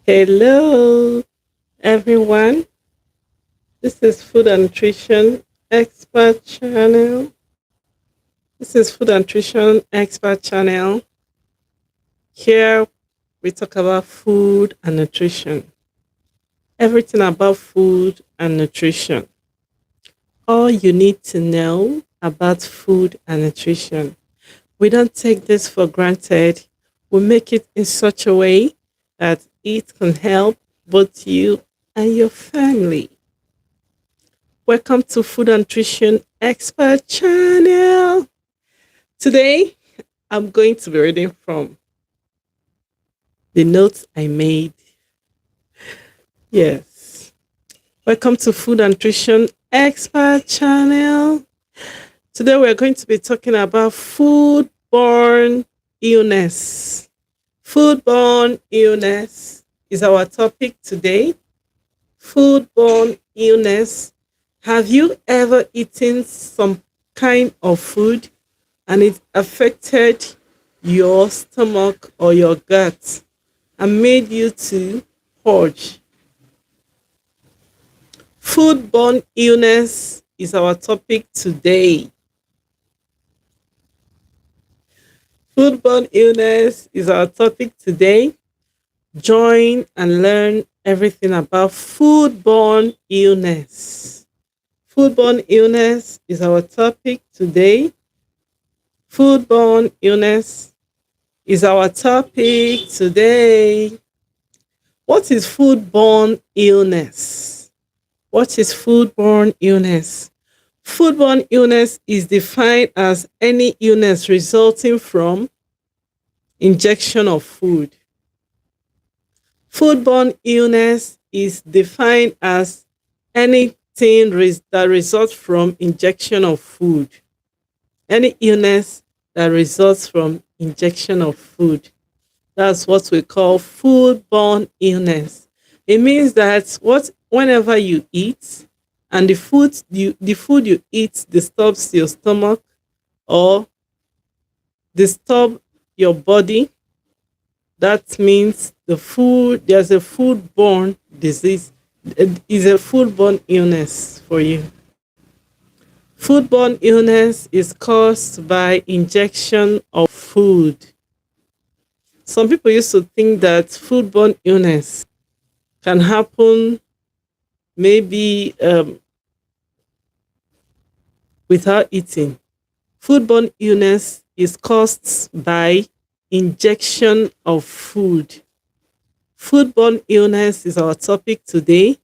Hello, everyone. This is Food and Nutrition Expert Channel. This is Food and Nutrition Expert Channel. Here we talk about food and nutrition. Everything about food and nutrition. All you need to know about food and nutrition. We don't take this for granted. We make it in such a way that it can help both you and your family. Welcome to Food and Nutrition Expert Channel. Today, I'm going to be reading from the notes I made. Yes. Welcome to Food and Nutrition Expert Channel. Today, we're going to be talking about foodborne illness. Foodborne illness is our topic today. Foodborne illness. Have you ever eaten some kind of food and it affected your stomach or your gut and made you to purge? Foodborne illness is our topic today. Foodborne illness is our topic today. Join and learn everything about foodborne illness. Foodborne illness is our topic today. Foodborne illness is our topic today. What is foodborne illness? What is foodborne illness? Foodborne illness is defined as any illness resulting from injection of food. Foodborne illness is defined as anything that results from injection of food. Any illness that results from injection of food. That's what we call foodborne illness. It means that whenever you eat and the food you eat disturbs your stomach or disturb your body, that means there's a foodborne disease. It is a foodborne illness for you. Foodborne illness is caused by injection of food. Some people used to think that foodborne illness can happen maybe without eating. Foodborne illness is caused by injection of food. Foodborne illness is our topic today,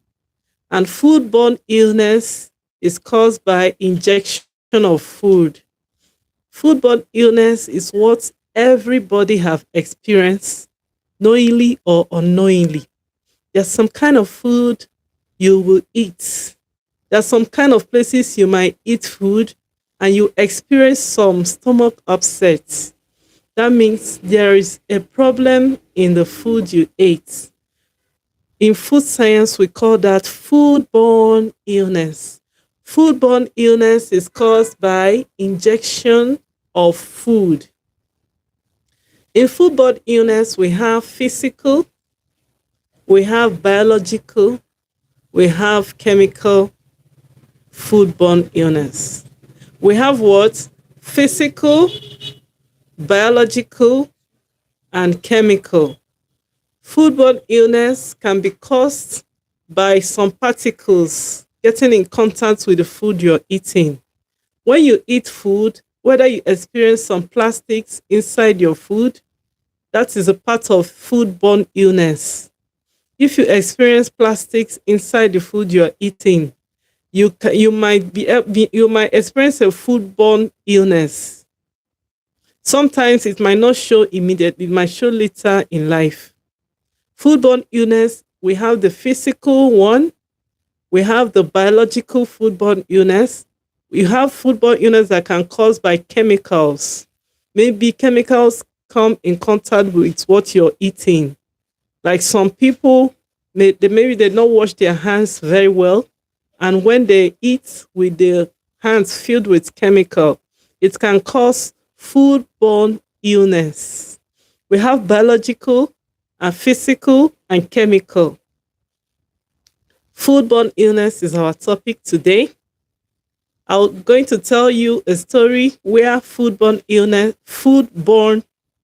and foodborne illness is caused by injection of food. Foodborne illness is what everybody have experienced, knowingly or unknowingly. There's some kind of food you will eat. There's some kind of places you might eat food and you experience some stomach upsets. That means there is a problem in the food you ate. In food science, we call that foodborne illness. Foodborne illness is caused by injection of food. In foodborne illness, we have physical, we have biological, we have chemical foodborne illness. We have what? Physical, biological, and chemical. Foodborne illness can be caused by some particles getting in contact with the food you're eating. When you eat food, whether you experience some plastics inside your food, that is a part of foodborne illness. If you experience plastics inside the food you're eating, you might experience a foodborne illness. Sometimes it might not show immediately, it might show later in life. Foodborne illness, we have the physical one, we have the biological foodborne illness. We have foodborne illness that can cause by chemicals. Maybe chemicals come in contact with what you're eating. Like some people, maybe they don't wash their hands very well, and when they eat with their hands filled with chemical, it can cause foodborne illness. We have biological and physical and chemical. Foodborne illness is our topic today. I'm going to tell you a story where foodborne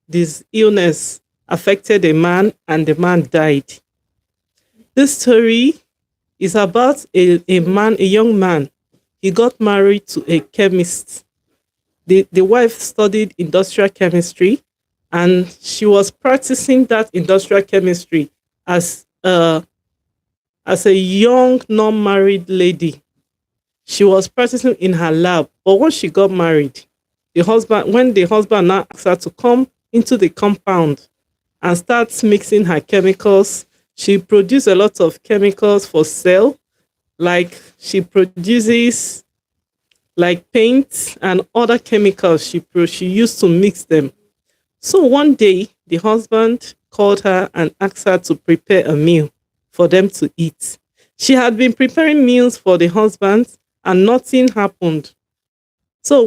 this illness affected a man and the man died. This story is about a young man. He got married to a chemist. The wife studied industrial chemistry and she was practicing that industrial chemistry as a young non-married lady. She was practicing in her lab, but once she got married, when the husband now asked her to come into the compound and start mixing her chemicals, she produced a lot of chemicals for sale, like she produces like paint and other chemicals she used to mix them. So one day, the husband called her and asked her to prepare a meal for them to eat. She had been preparing meals for the husband and nothing happened. So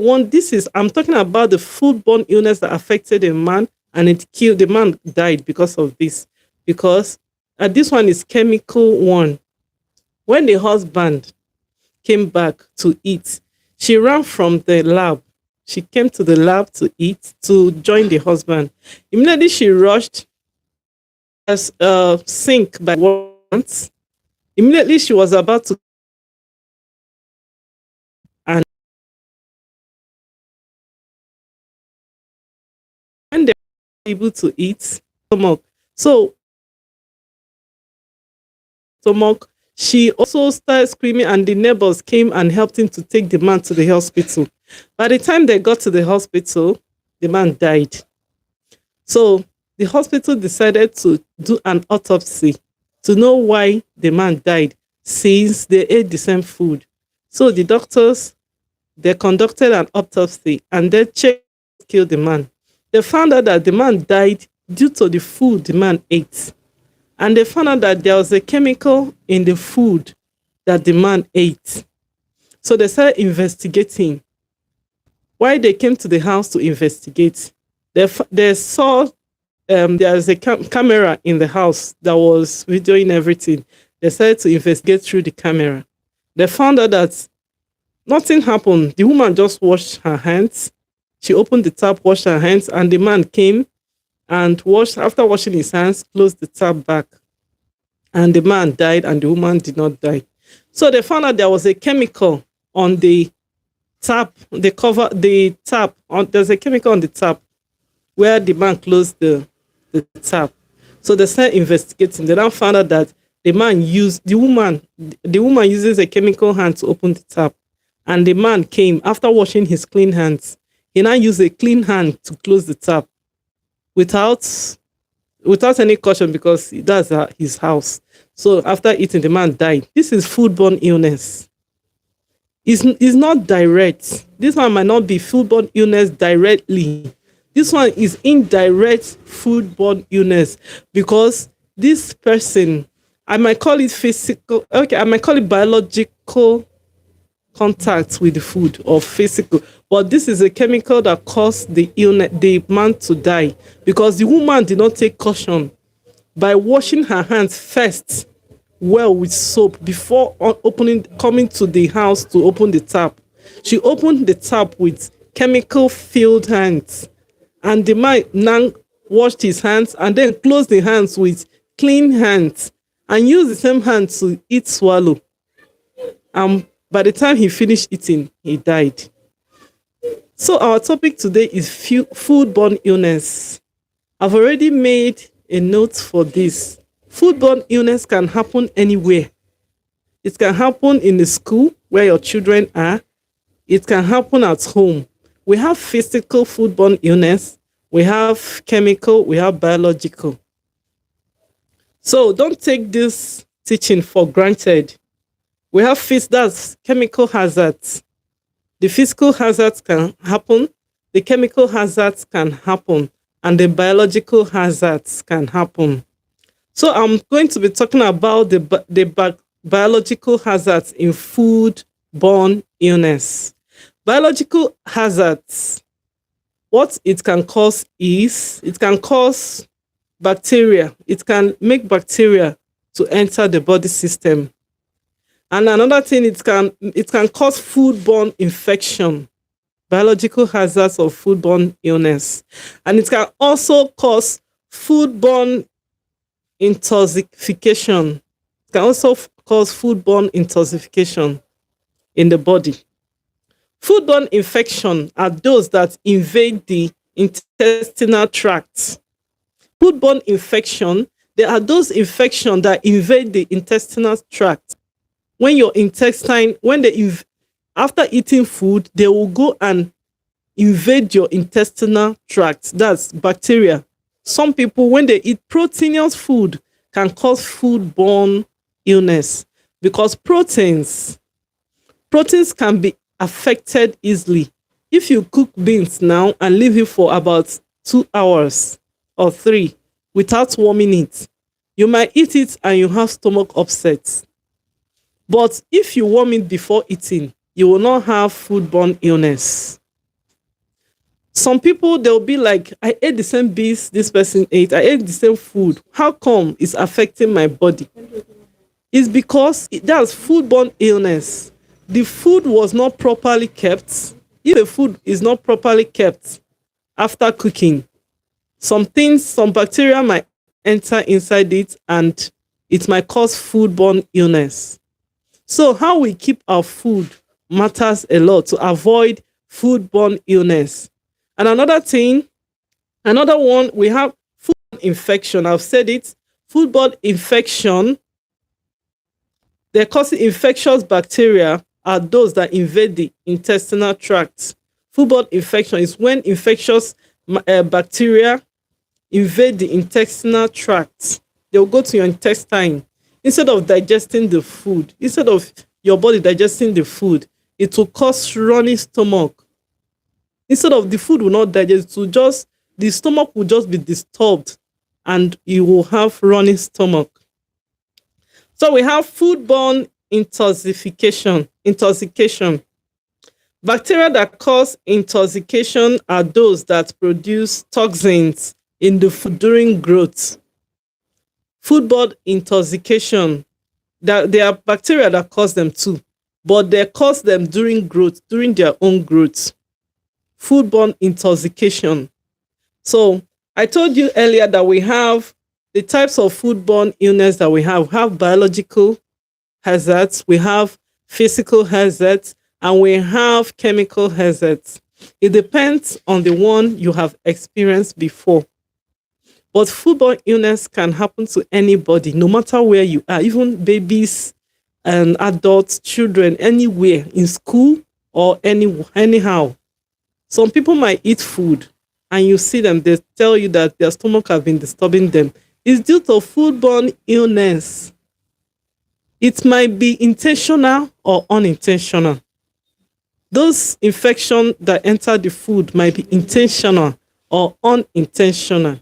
I'm talking about the foodborne illness that affected a man and the man died because of this. Because this one is chemical one. When the husband came back to eat, she ran from the lab. She came to the lab to eat, to join the husband. Immediately she rushed as a sink by once. Immediately she was about to, and when they were able to eat stomach, so stomach, she also started screaming, and the neighbors came and helped him to take the man to the hospital. By the time they got to the hospital, the man died. So the hospital decided to do an autopsy to know why the man died, since they ate the same food. So the doctors, they conducted an autopsy and they checked what killed the man. They found out that the man died due to the food the man ate. And they found out that there was a chemical in the food that the man ate. So they started investigating. Why they came to the house to investigate, they saw there's a camera in the house that was videoing everything. They started to investigate through the camera. They found out that nothing happened. The woman just washed her hands. She opened the tap, washed her hands, and the man came and after washing his hands, closed the tap back. And the man died and the woman did not die. So they found out there was a chemical on the tap, the tap. There's a chemical on the tap where the man closed the tap. So they started investigating. They now found out that the woman uses a chemical hand to open the tap. And the man came after washing his clean hands. He now used a clean hand to close the tap without any caution, because that's his house. So after eating, the man died. This is foodborne illness. It's not direct. This one might not be foodborne illness directly. This one is indirect foodborne illness, because this person, I might call it physical, okay, I might call it biological contact with the food, or physical, but this is a chemical that caused the man to die, because the woman did not take caution by washing her hands first well with soap before coming to the house to open the tap. She opened the tap with chemical filled hands, and the man now washed his hands and then closed the hands with clean hands and used the same hand to eat swallow. By the time he finished eating, he died. So our topic today is foodborne illness. I've already made a note for this. Foodborne illness can happen anywhere. It can happen in the school where your children are. It can happen at home. We have physical foodborne illness. We have chemical. We have biological. So don't take this teaching for granted. We have that's chemical hazards. The physical hazards can happen, the chemical hazards can happen, and the biological hazards can happen. So I'm going to be talking about the biological hazards in foodborne illness. Biological hazards, what it can cause is, it can cause bacteria. It can make bacteria to enter the body system. And another thing, it can cause foodborne infection, biological hazards of foodborne illness. And it can also cause foodborne intoxication. It can also cause foodborne intoxication in the body. Foodborne infection are those that invade the intestinal tract. Foodborne infection, there are those infections that invade the intestinal tract. When your intestine, after eating food, they will go and invade your intestinal tract. That's bacteria. Some people, when they eat proteinous food, can cause foodborne illness because proteins can be affected easily. If you cook beans now and leave it for about 2 hours or 3 without warming it, you might eat it and you have stomach upset. But if you warm it before eating, you will not have foodborne illness. Some people, they'll be like, I ate the same beans this person ate. I ate the same food. How come it's affecting my body? It's because that's foodborne illness. The food was not properly kept. If the food is not properly kept after cooking, some bacteria might enter inside it and it might cause foodborne illness. So how we keep our food matters a lot to avoid foodborne illness. And another one, we have foodborne infection. I've said it. Foodborne infection, they're causing infectious bacteria are those that invade the intestinal tract. Foodborne infection is when infectious bacteria invade the intestinal tract. They'll go to your intestine. Instead of digesting the food, instead of your body digesting the food, it will cause running stomach. Instead of the food will not digest, the stomach will just be disturbed and you will have running stomach. So we have foodborne intoxication. Bacteria that cause intoxication are those that produce toxins in the food during growth. Foodborne intoxication, that there are bacteria that cause them too, but they cause them during growth, during their own growth. Foodborne intoxication. So I told you earlier that we have the types of foodborne illness that we have biological hazards, we have physical hazards, and we have chemical hazards. It depends on the one you have experienced before. But foodborne illness can happen to anybody, no matter where you are, even babies and adults, children, anywhere, in school or anyhow. Some people might eat food and you see them, they tell you that their stomach has been disturbing them. It's due to foodborne illness. It might be intentional or unintentional. Those infections that enter the food might be intentional or unintentional.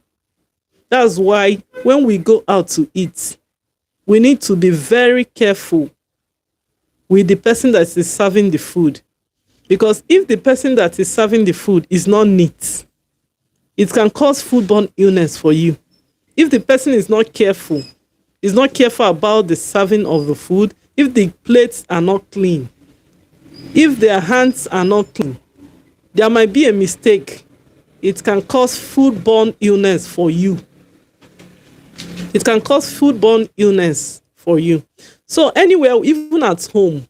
That's why when we go out to eat, we need to be very careful with the person that is serving the food. Because if the person that is serving the food is not neat, it can cause foodborne illness for you. If the person is not careful about the serving of the food, if the plates are not clean, if their hands are not clean, there might be a mistake. It can cause foodborne illness for you. It can cause foodborne illness for you. So anywhere, even at home,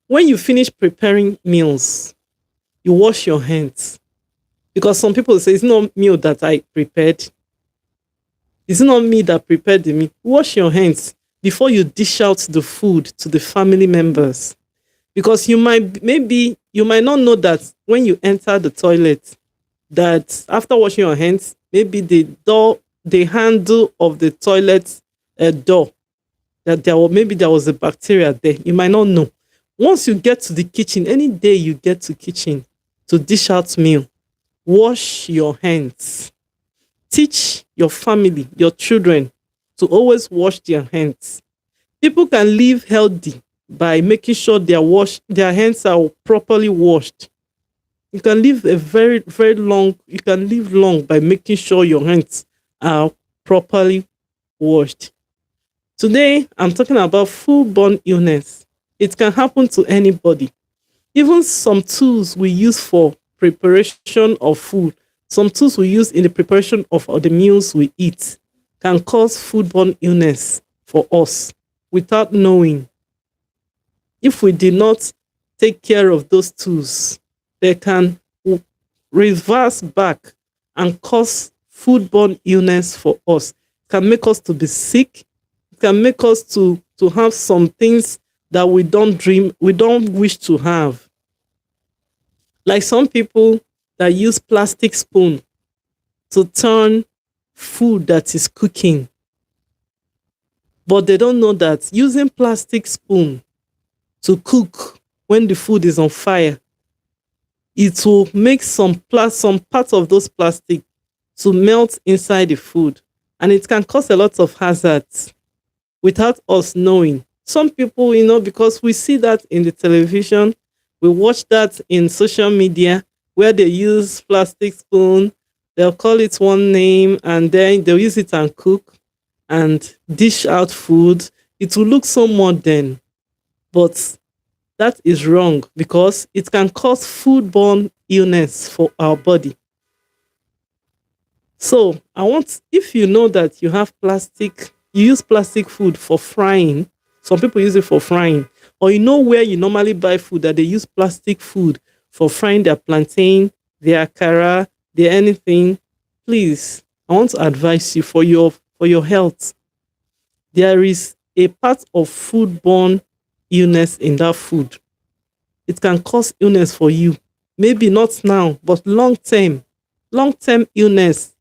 when you finish preparing meals, you wash your hands. Because some people say, it's not meal that I prepared. It's not me that prepared the meal. Wash your hands before you dish out the food to the family members. Because you might not know that when you enter the toilet, that after washing your hands, maybe the handle of the toilet door, that there was a bacteria there. You might not know. Once you get to the kitchen, any day you get to kitchen to dish out meal, wash your hands. Teach your family, your children, to always wash their hands. People can live healthy by making sure their hands are properly washed. You can live a very, very long, you can live long by making sure your hands are properly washed. Today, I'm talking about foodborne illness. It can happen to anybody. Even some tools we use for preparation of food, some tools we use in the preparation of the meals we eat can cause foodborne illness for us without knowing. If we did not take care of those tools, they can reverse back and cause foodborne illness for us. It can make us to be sick. It can make us to have some things that we don't wish to have. Like some people that use plastic spoon to turn food that is cooking. But they don't know that using plastic spoon to cook when the food is on fire, it will make some parts of those plastic to melt inside the food. And it can cause a lot of hazards without us knowing. Some people, because we see that in the television, we watch that in social media where they use plastic spoon, they'll call it one name and then they'll use it and cook and dish out food. It will look so modern, but that is wrong because it can cause foodborne illness for our body. So if you know that you use plastic food for frying, some people use it for frying, or where you normally buy food that they use plastic food for frying their plantain, their akara, their anything, please, I want to advise you for your health. There is a part of foodborne illness in that food. It can cause illness for you. Maybe not now, but long-term illness.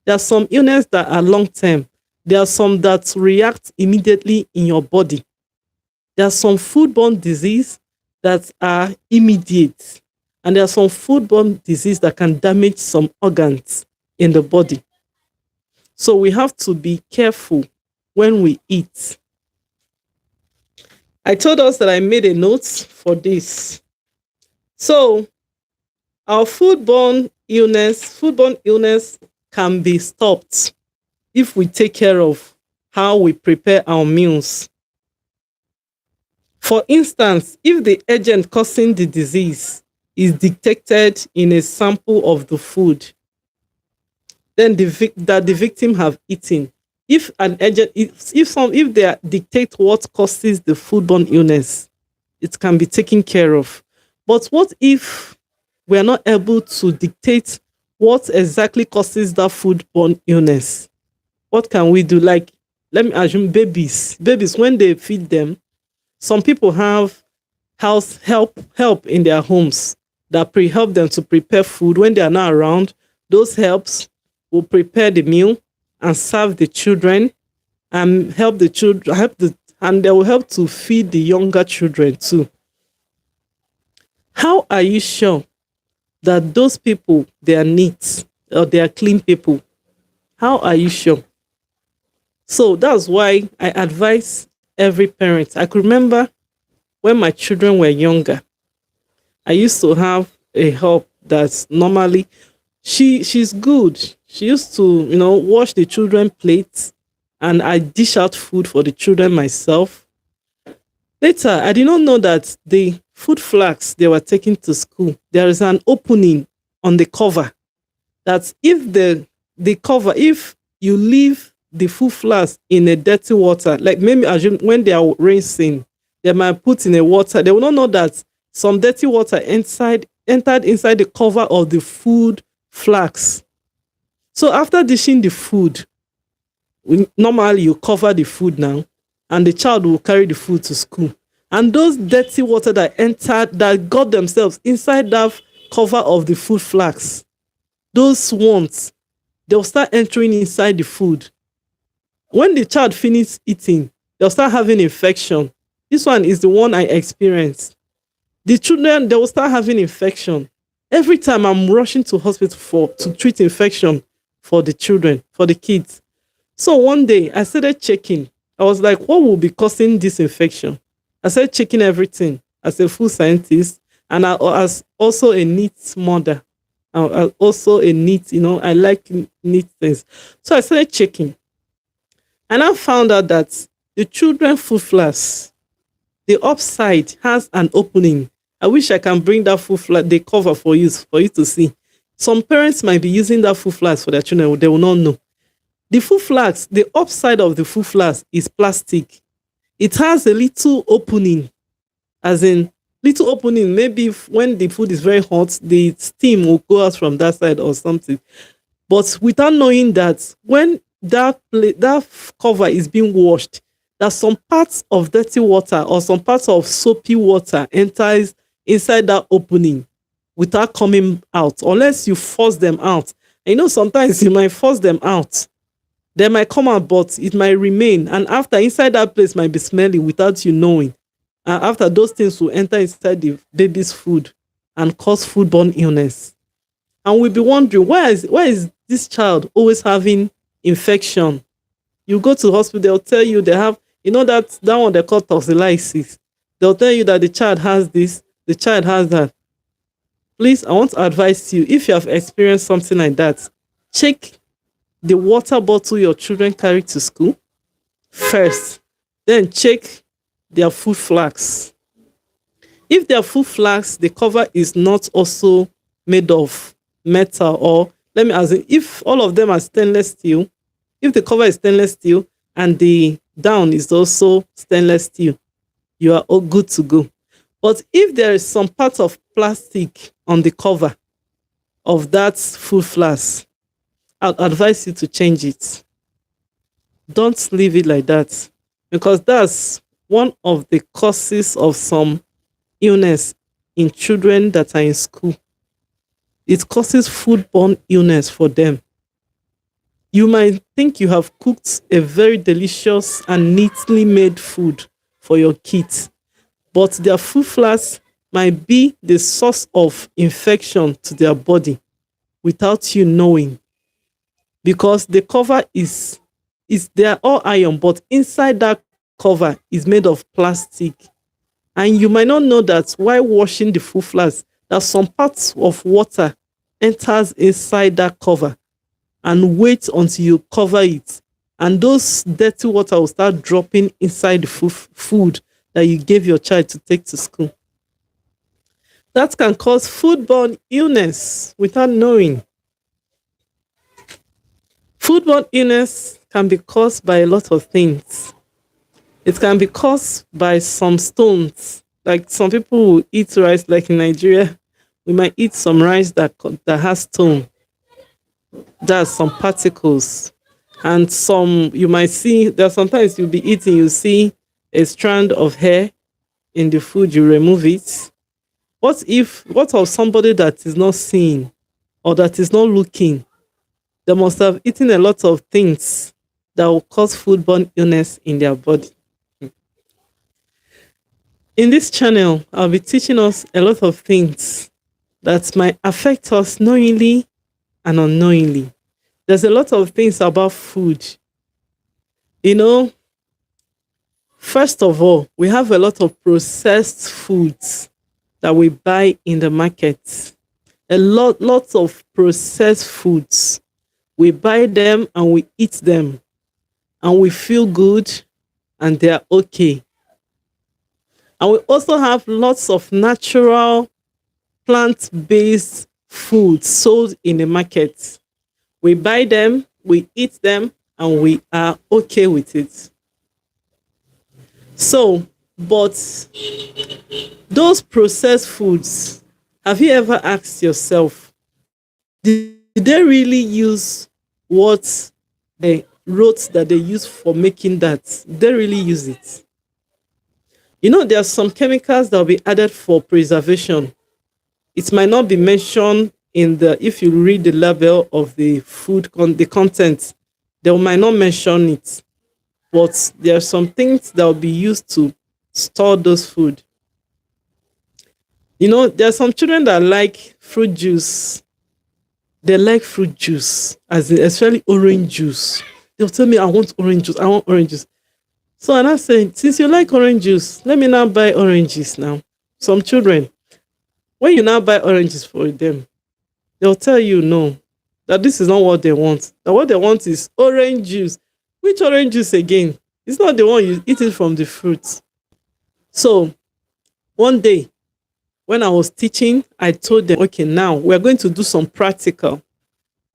There are some illness that are long-term. There are some that react immediately in your body. There are some foodborne disease that are immediate. And there are some foodborne disease that can damage some organs in the body. So we have to be careful when we eat. I told us that I made a note for this. So our foodborne illness can be stopped if we take care of how we prepare our meals. For instance, if the agent causing the disease is detected in a sample of the food, then that the victim have eaten. If they dictate what causes the foodborne illness, it can be taken care of. But what if we are not able to dictate what exactly causes that foodborne illness? What can we do? Like, let me assume babies, when they feed them, some people have house help in their homes that help them to prepare food when they are not around. Those helps will prepare the meal and serve the children and and they will help to feed the younger children too. How are you sure that those people, they are neat or they are clean people? How are you sure? So that's why I advise every parent. I could remember when my children were younger, I used to have a help that's normally, she's good. She used to, wash the children plates and I dish out food for the children myself. Later, I did not know that the food flasks they were taking to school, there is an opening on the cover that if you leave the food flask in a dirty water, like maybe assume when they are rinsing, they might put in a water. They will not know that some dirty water entered inside the cover of the food flask. So after dishing the food, normally you cover the food now, and the child will carry the food to school. And those dirty water that got themselves inside that cover of the food flask, those ones, they'll start entering inside the food. When the child finishes eating, they'll start having infection. This one is the one I experienced. The children, they will start having infection. Every time I'm rushing to hospital to treat infection for the children, for the kids. So one day I started checking. I was like, what will be causing this infection? I started checking everything as a food scientist and as also a neat mother. Also a neat, I like neat things. So I started checking. And I found out that the children food flask, the upside has an opening. I wish I can bring that food flask, the cover for you to see. Some parents might be using that food flask for their children, they will not know. The food flask, the upside of the food flask is plastic. It has a little opening, as in little opening. Maybe when the food is very hot, the steam will go out from that side or something. But without knowing that when that cover is being washed, that some parts of dirty water or some parts of soapy water enters inside that opening without coming out, unless you force them out. And sometimes you might force them out. They might come out, but it might remain. And after, inside that place might be smelly without you knowing. And after, those things will enter inside the baby's food and cause foodborne illness. And we'll be wondering, why is this child always having infection? You go to the hospital, they'll tell you they have, that one they call tonsillitis. They'll tell you that the child has this, the child has that. Please, I want to advise you, if you have experienced something like that, check the water bottle your children carry to school first. Then check their food flasks. If their food flasks, the cover is not also made of metal, or if all of them are stainless steel, if the cover is stainless steel and the down is also stainless steel, you are all good to go. But if there is some part of plastic on the cover of that food flask, I'd advise you to change it. Don't leave it like that, because that's one of the causes of some illness in children that are in school. It causes foodborne illness for them. You might think you have cooked a very delicious and neatly made food for your kids, but their food flask might be the source of infection to their body without you knowing. Because the cover is they are all iron, but inside that cover is made of plastic. And you might not know that while washing the food flask, that some parts of water enters inside that cover and wait until you cover it. And those dirty water will start dropping inside the food that you gave your child to take to school. That can cause foodborne illness without knowing. Foodborne illness can be caused by a lot of things. It can be caused by some stones. Like some people will eat rice, like in Nigeria, we might eat some rice that has stone. That's some particles. And some, you might see, that sometimes you'll be eating, you see a strand of hair in the food, you remove it. What of somebody that is not seeing or that is not looking? They must have eaten a lot of things that will cause foodborne illness in their body. In this channel, I'll be teaching us a lot of things that might affect us knowingly and unknowingly. There's a lot of things about food. First of all, we have a lot of processed foods that we buy in the market. Lots of processed foods. We buy them and we eat them and we feel good and they are okay. And we also have lots of natural plant-based foods sold in the market. We buy them, we eat them, and we are okay with it. So, but those processed foods, have you ever asked yourself, did they really use what they wrote that they use for making that? Did they really use it? There are some chemicals that will be added for preservation. It might not be mentioned if you read the label of the food, the content, they might not mention it. But there are some things that will be used to store those food. There are some children that like fruit juice. They like fruit juice, especially orange juice. They'll tell me, I want orange juice, I want orange juice. So I'm not saying, since you like orange juice, let me now buy oranges now. Some children, when you now buy oranges for them, they'll tell you no, that this is not what they want. That what they want is orange juice, Which orange juice again? It's not the one you eat it from the fruit. So one day when I was teaching, I told them, okay, now we're going to do some practical.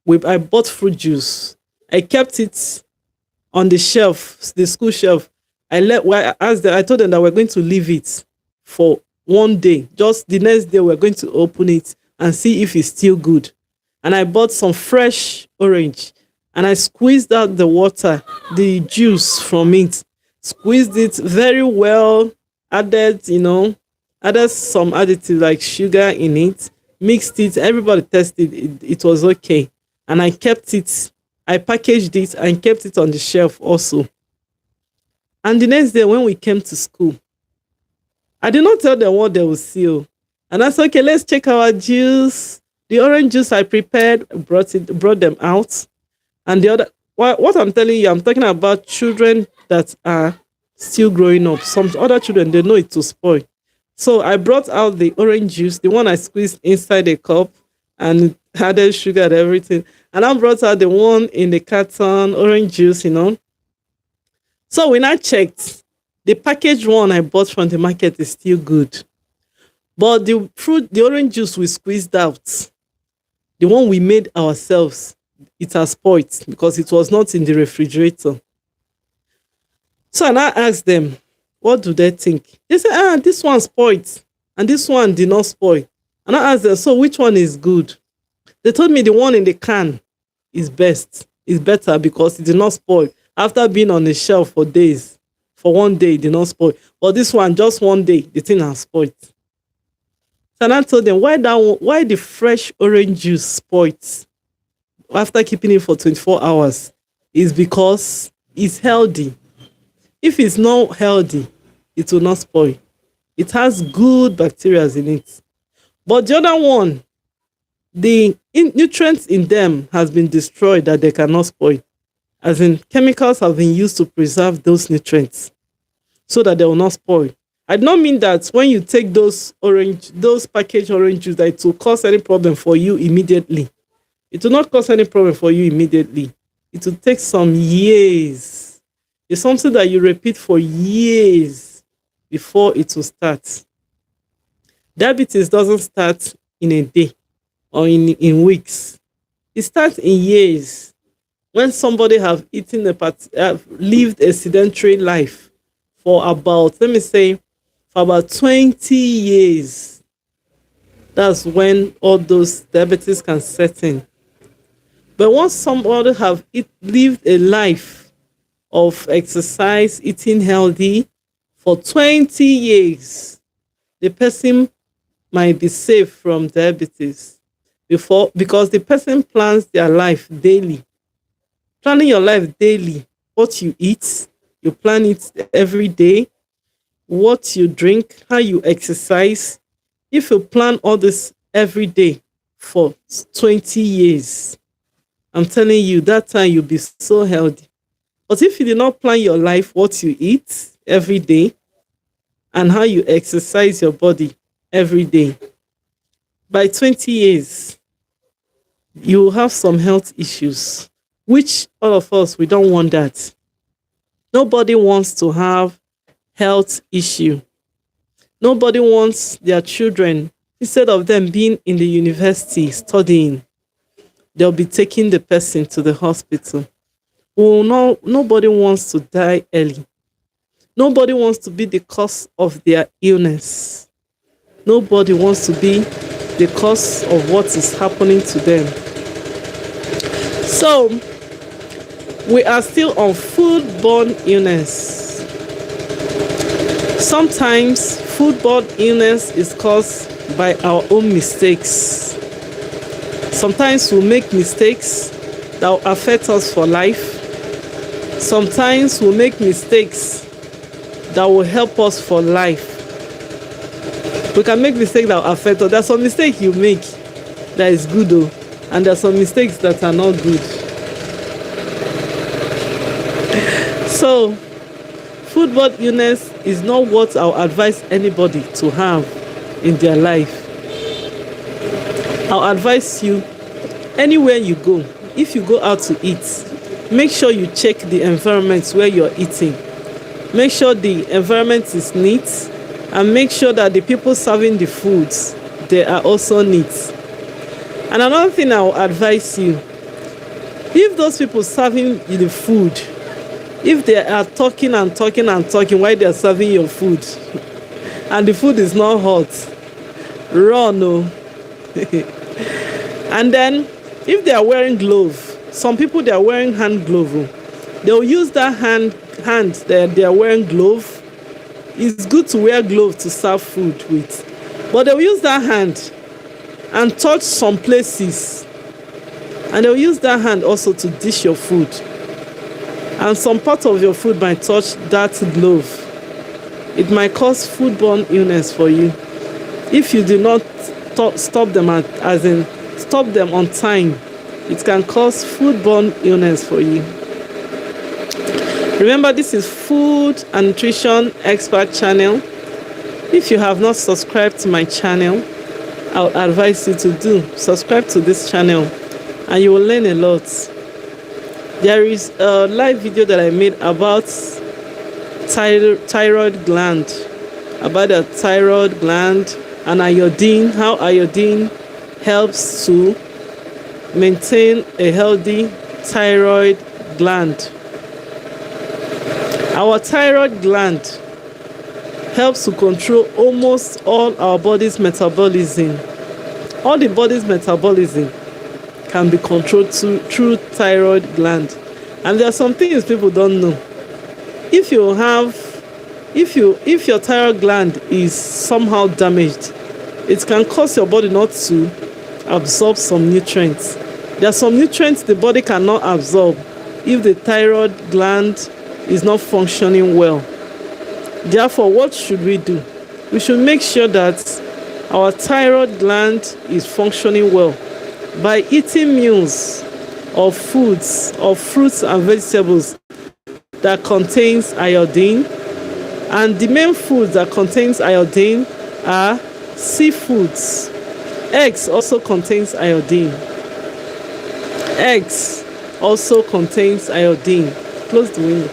I bought fruit juice. I kept it on the shelf, the school shelf. I told them that we're going to leave it for one day. Just the next day, we're going to open it and see if it's still good. And I bought some fresh orange and I squeezed out the water, the juice from it, squeezed it very well, added some additives like sugar in it, mixed it, everybody tested it, it was okay. And I kept it, I packaged it and kept it on the shelf also. And the next day when we came to school, I did not tell them what they will see. And I said, okay, let's check our juice. The orange juice I prepared, brought them out. And the other, what I'm telling you, I'm talking about children that are still growing up. Some other children, they know it will spoil. So I brought out the orange juice, the one I squeezed inside a cup and added sugar and everything. And I brought out the one in the carton, orange juice. So when I checked, the packaged one I bought from the market is still good. But the orange juice we squeezed out, the one we made ourselves, it has spoiled because it was not in the refrigerator. So I asked them, what do they think? They said, this one spoiled and this one did not spoil. And I asked them, so which one is good? They told me the one in the can is better because it did not spoil. After being on the shelf for days, for one day, it did not spoil. But this one, just one day, the thing has spoiled. So I told them, why the fresh orange juice spoiled after keeping it for 24 hours is because it's healthy. If it's not healthy, it will not spoil. It has good bacteria in it. But the other one, the nutrients in them has been destroyed that they cannot spoil. As in, chemicals have been used to preserve those nutrients so that they will not spoil. I do not mean that when you take those packaged orange juice, that it will cause any problem for you immediately. It will not cause any problem for you immediately. It will take some years. It's something that you repeat for years before it will start. Diabetes doesn't start in a day or in weeks. It starts in years. When somebody have lived a sedentary life for about 20 years, that's when all those diabetes can set in. But once somebody have lived a life of exercise, eating healthy for 20 years, the person might be safe from diabetes because the person plans their life daily. Planning your life daily, what you eat, you plan it every day, what you drink, how you exercise. If you plan all this every day for 20 years, I'm telling you, that time you'll be so healthy. But if you did not plan your life, what you eat every day, and how you exercise your body every day, by 20 years, you will have some health issues, which all of us, we don't want that. Nobody wants to have health issue. Nobody wants their children, instead of them being in the university studying, they'll be taking the person to the hospital. Nobody wants to die early. Nobody wants to be the cause of their illness. Nobody wants to be the cause of what is happening to them. So, we are still on foodborne illness. Sometimes foodborne illness is caused by our own mistakes. Sometimes we make mistakes that will affect us for life. Sometimes we make mistakes that will help us for life. We can make mistakes that will affect us. There's some mistakes you make that is good though, and there's some mistakes that are not good. So, foodborne illness is not what I'll advise anybody to have in their life. I'll advise you, anywhere you go, if you go out to eat, make sure you check the environment where you're eating. Make sure the environment is neat, and make sure that the people serving the foods, they are also neat. And another thing I will advise you, if those people serving the food, if they are talking and talking and talking while they are serving your food, and the food is not hot, run. Oh. And then if they are wearing gloves, some people, they are wearing hand glove. They'll use that hand that they are wearing glove. It's good to wear gloves to serve food with, but they'll use that hand and touch some places, and they'll use that hand also to dish your food, and some part of your food might touch that glove. It might cause foodborne illness for you if you do not stop them stop them on time. It can cause foodborne illness for you. Remember, this is food and nutrition expert channel. If you have not subscribed to my channel, I would advise you to do subscribe to this channel, and you will learn a lot. There is a live video that I made about thyroid gland, about the thyroid gland and iodine, how iodine helps to maintain a healthy thyroid gland. Our thyroid gland helps to control almost all our body's metabolism. All the body's metabolism can be controlled through thyroid gland. And there are some things people don't know. If your thyroid gland is somehow damaged, it can cause your body not to absorb some nutrients. There are some nutrients the body cannot absorb if the thyroid gland is not functioning well. Therefore, what should we do? We should make sure that our thyroid gland is functioning well by eating meals or foods or fruits and vegetables that contains iodine. And the main foods that contains iodine are seafoods. Eggs also contains iodine. Eggs also contains iodine. Close the window.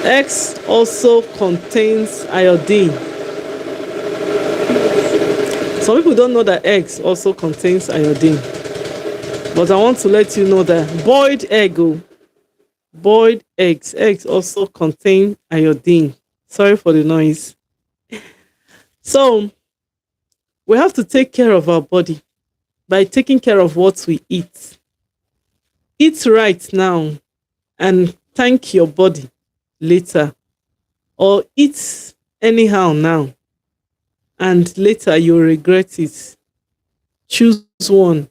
Eggs also contains iodine. Some people don't know that eggs also contains iodine, but I want to let you know that boiled eggs also contain iodine. Sorry for the noise. So we have to take care of our body by taking care of what we eat. Eat right now and thank your body later, or eat anyhow now and later you'll regret it. Choose one.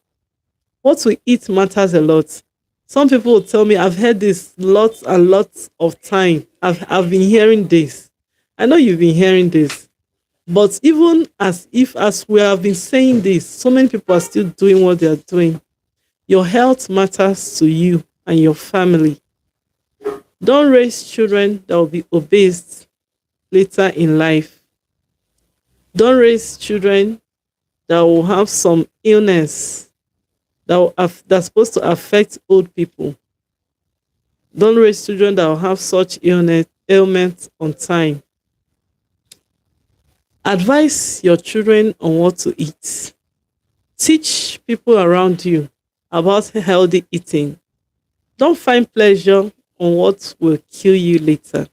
What we eat matters a lot. Some people will tell me, I've heard this lots and lots of time. I've been hearing this. I know you've been hearing this, but even as we have been saying this, so many people are still doing what they are doing. Your health matters to you and your family. Don't raise children that will be obese later in life. Don't raise children that will have some illness that's supposed to affect old people. Don't raise children that will have such ailments on time. Advise your children on what to eat. Teach people around you about healthy eating. Don't find pleasure on what will kill you later.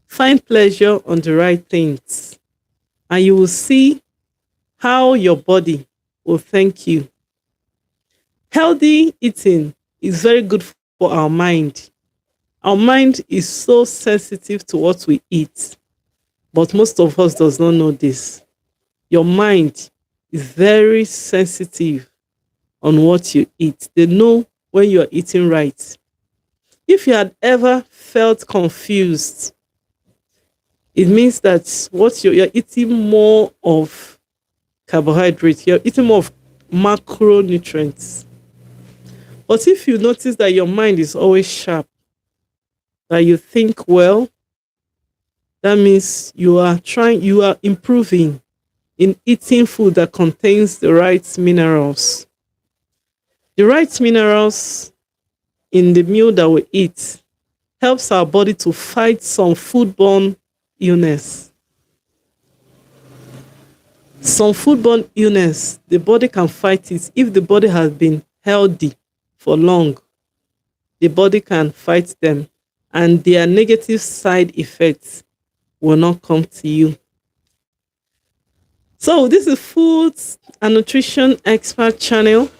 Find pleasure on the right things, and you will see how your body will thank you. Healthy eating is very good for our mind. Our mind is so sensitive to what we eat, but most of us does not know this. Your mind is very sensitive on what you eat. They know when you are eating right. If you had ever felt confused, it means that you're eating more of carbohydrates, you're eating more of macronutrients. But if you notice that your mind is always sharp, that you think well, that means you are improving in eating food that contains the right minerals. The right minerals in the meal that we eat helps our body to fight some foodborne illness. Some foodborne illness, the body can fight it if the body has been healthy for long. The body can fight them, and their negative side effects will not come to you. So, this is Foods and Nutrition Expert channel.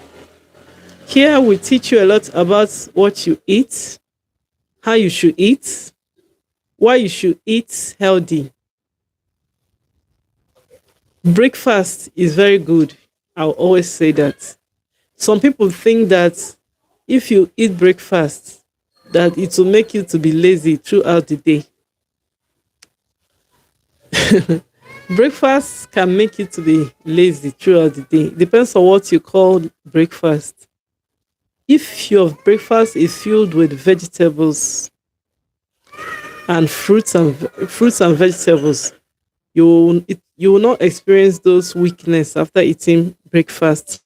Here we teach you a lot about what you eat, how you should eat, why you should eat healthy. Breakfast is very good. I'll always say that. Some people think that if you eat breakfast, that it will make you to be lazy throughout the day. Breakfast can make you to be lazy throughout the day. Depends on what you call breakfast. If your breakfast is filled with vegetables and fruits and vegetables, you will not experience those weakness after eating breakfast.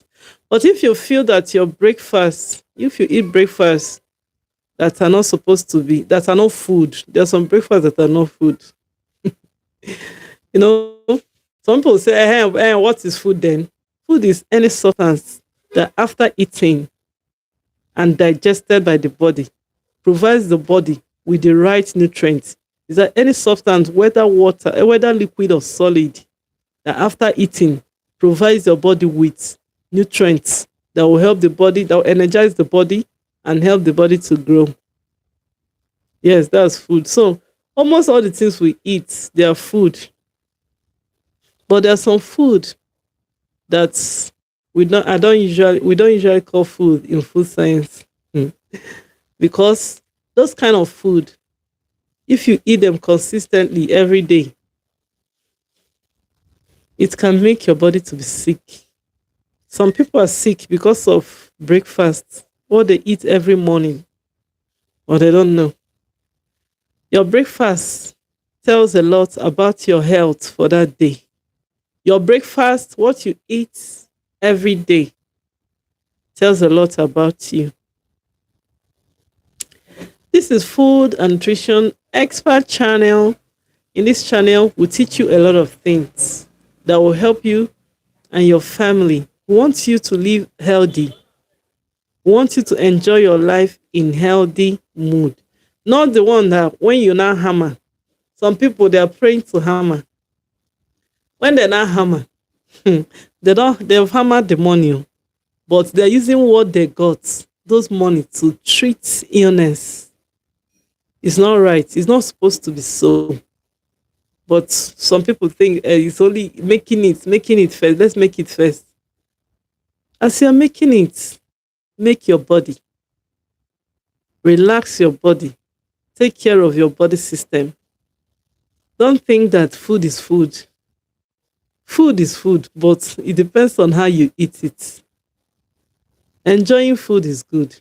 But if you feel that your breakfast, if you eat breakfast that are not supposed to be, that are not food, there are some breakfasts that are not food. You know, some people say, what is food then? Food is any substance that after eating and digested by the body provides the body with the right nutrients. Is that any substance, whether water, whether liquid or solid, that after eating provides your body with nutrients that will help the body, that will energize the body and help the body to grow. Yes, that's food. So almost all the things we eat, they are food. But there's some food that we don't usually call food in food science. Because those kind of food, if you eat them consistently every day, it can make your body to be sick. Some people are sick because of breakfast, what they eat every morning, or they don't know. Your breakfast tells a lot about your health for that day. Your breakfast, what you eat every day, tells a lot about you. This is Food and Nutrition Expert channel. In this channel, we teach you a lot of things that will help you and your family. We want you to live healthy. We want you to enjoy your life in healthy mood. Not the one that when you now hammer. Some people, they are praying to hammer. When they're not hammer, they've hammered the money, but they're using what they got, those money, to treat illness. It's not right. It's not supposed to be so. But some people think it's only making it first. Let's make it first. As you're making it, make your body. Relax your body. Take care of your body system. Don't think that food is food. Food is food, but it depends on how you eat it. Enjoying food is good,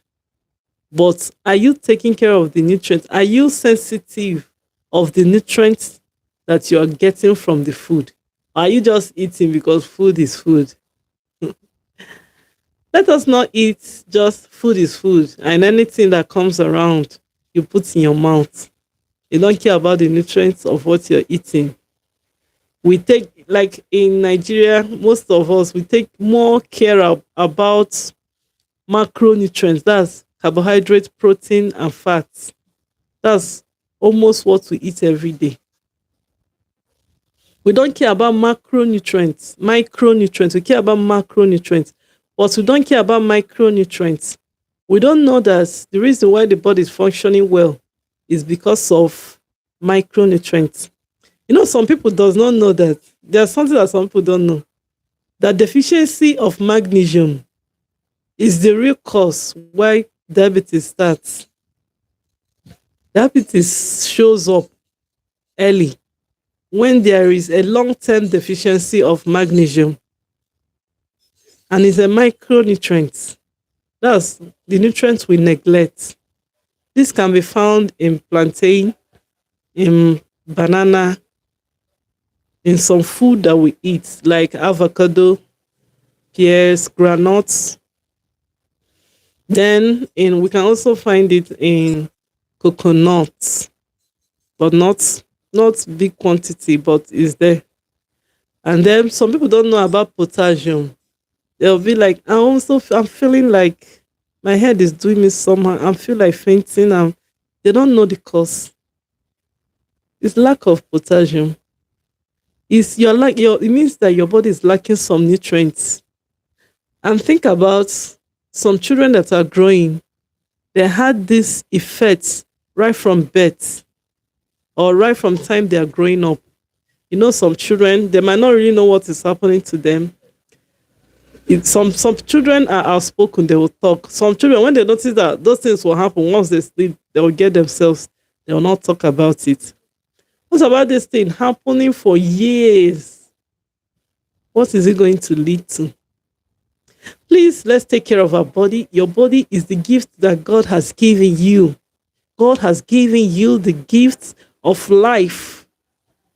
but are you taking care of the nutrients? Are you sensitive of the nutrients that you are getting from the food? Are you just eating because food is food? Let us not eat just food is food and anything that comes around you put in your mouth. You don't care about the nutrients of what you're eating. We take, like in Nigeria, most of us, we take more care about macronutrients. That's carbohydrate, protein, and fats. That's almost what we eat every day. We don't care about macronutrients, micronutrients. We care about macronutrients, but we don't care about micronutrients. We don't know that the reason why the body is functioning well is because of micronutrients. You know, some people does not know that. There's something that some people don't know. That deficiency of magnesium is the real cause why diabetes starts. Diabetes shows up early when there is a long-term deficiency of magnesium. And it's a micronutrient. That's the nutrients we neglect. This can be found in plantain, in banana, in some food that we eat, like avocado, pears, granuts. Then in we can also find it in coconuts, but not big quantity, but is there. And then some people don't know about potassium. They'll be like, I'm feeling like my head is doing me somehow. I feel like fainting. They don't know the cause. It's lack of potassium. It means that your body is lacking some nutrients. And think about some children that are growing. They had this effect right from birth or right from time they are growing up. Some children, they might not really know what is happening to them. Some children are outspoken, they will talk. Some children, when they notice that those things will happen once they sleep, they will get themselves, they will not talk about it. What about this thing happening for years? What is it going to lead to? Please, let's take care of our body. Your body is the gift that God has given you. God has given you the gift of life,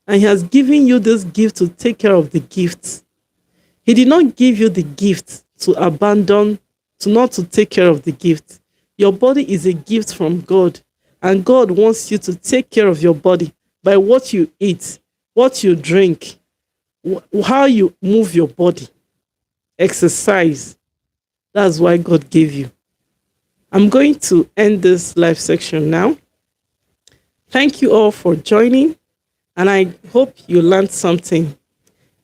and He has given you this gift to take care of the gift. He did not give you the gift to abandon, to not to take care of the gift. Your body is a gift from God, and God wants you to take care of your body by what you eat, what you drink, how you move your body, exercise. That's why God gave you. I'm going to end this live section now. Thank you all for joining, and I hope you learned something.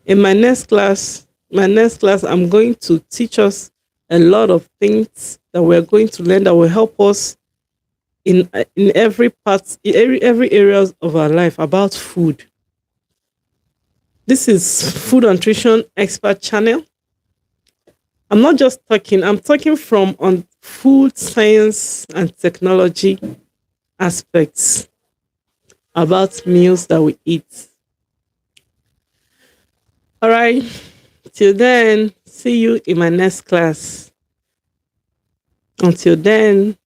In my next class, I'm going to teach us a lot of things that we're going to learn that will help us in every part, every area of our life about food. This is Food Nutrition Expert Channel. I'm not just talking, I'm talking from on food science and technology aspects about meals that we eat. All right. Till then, see you in my next class. Until then,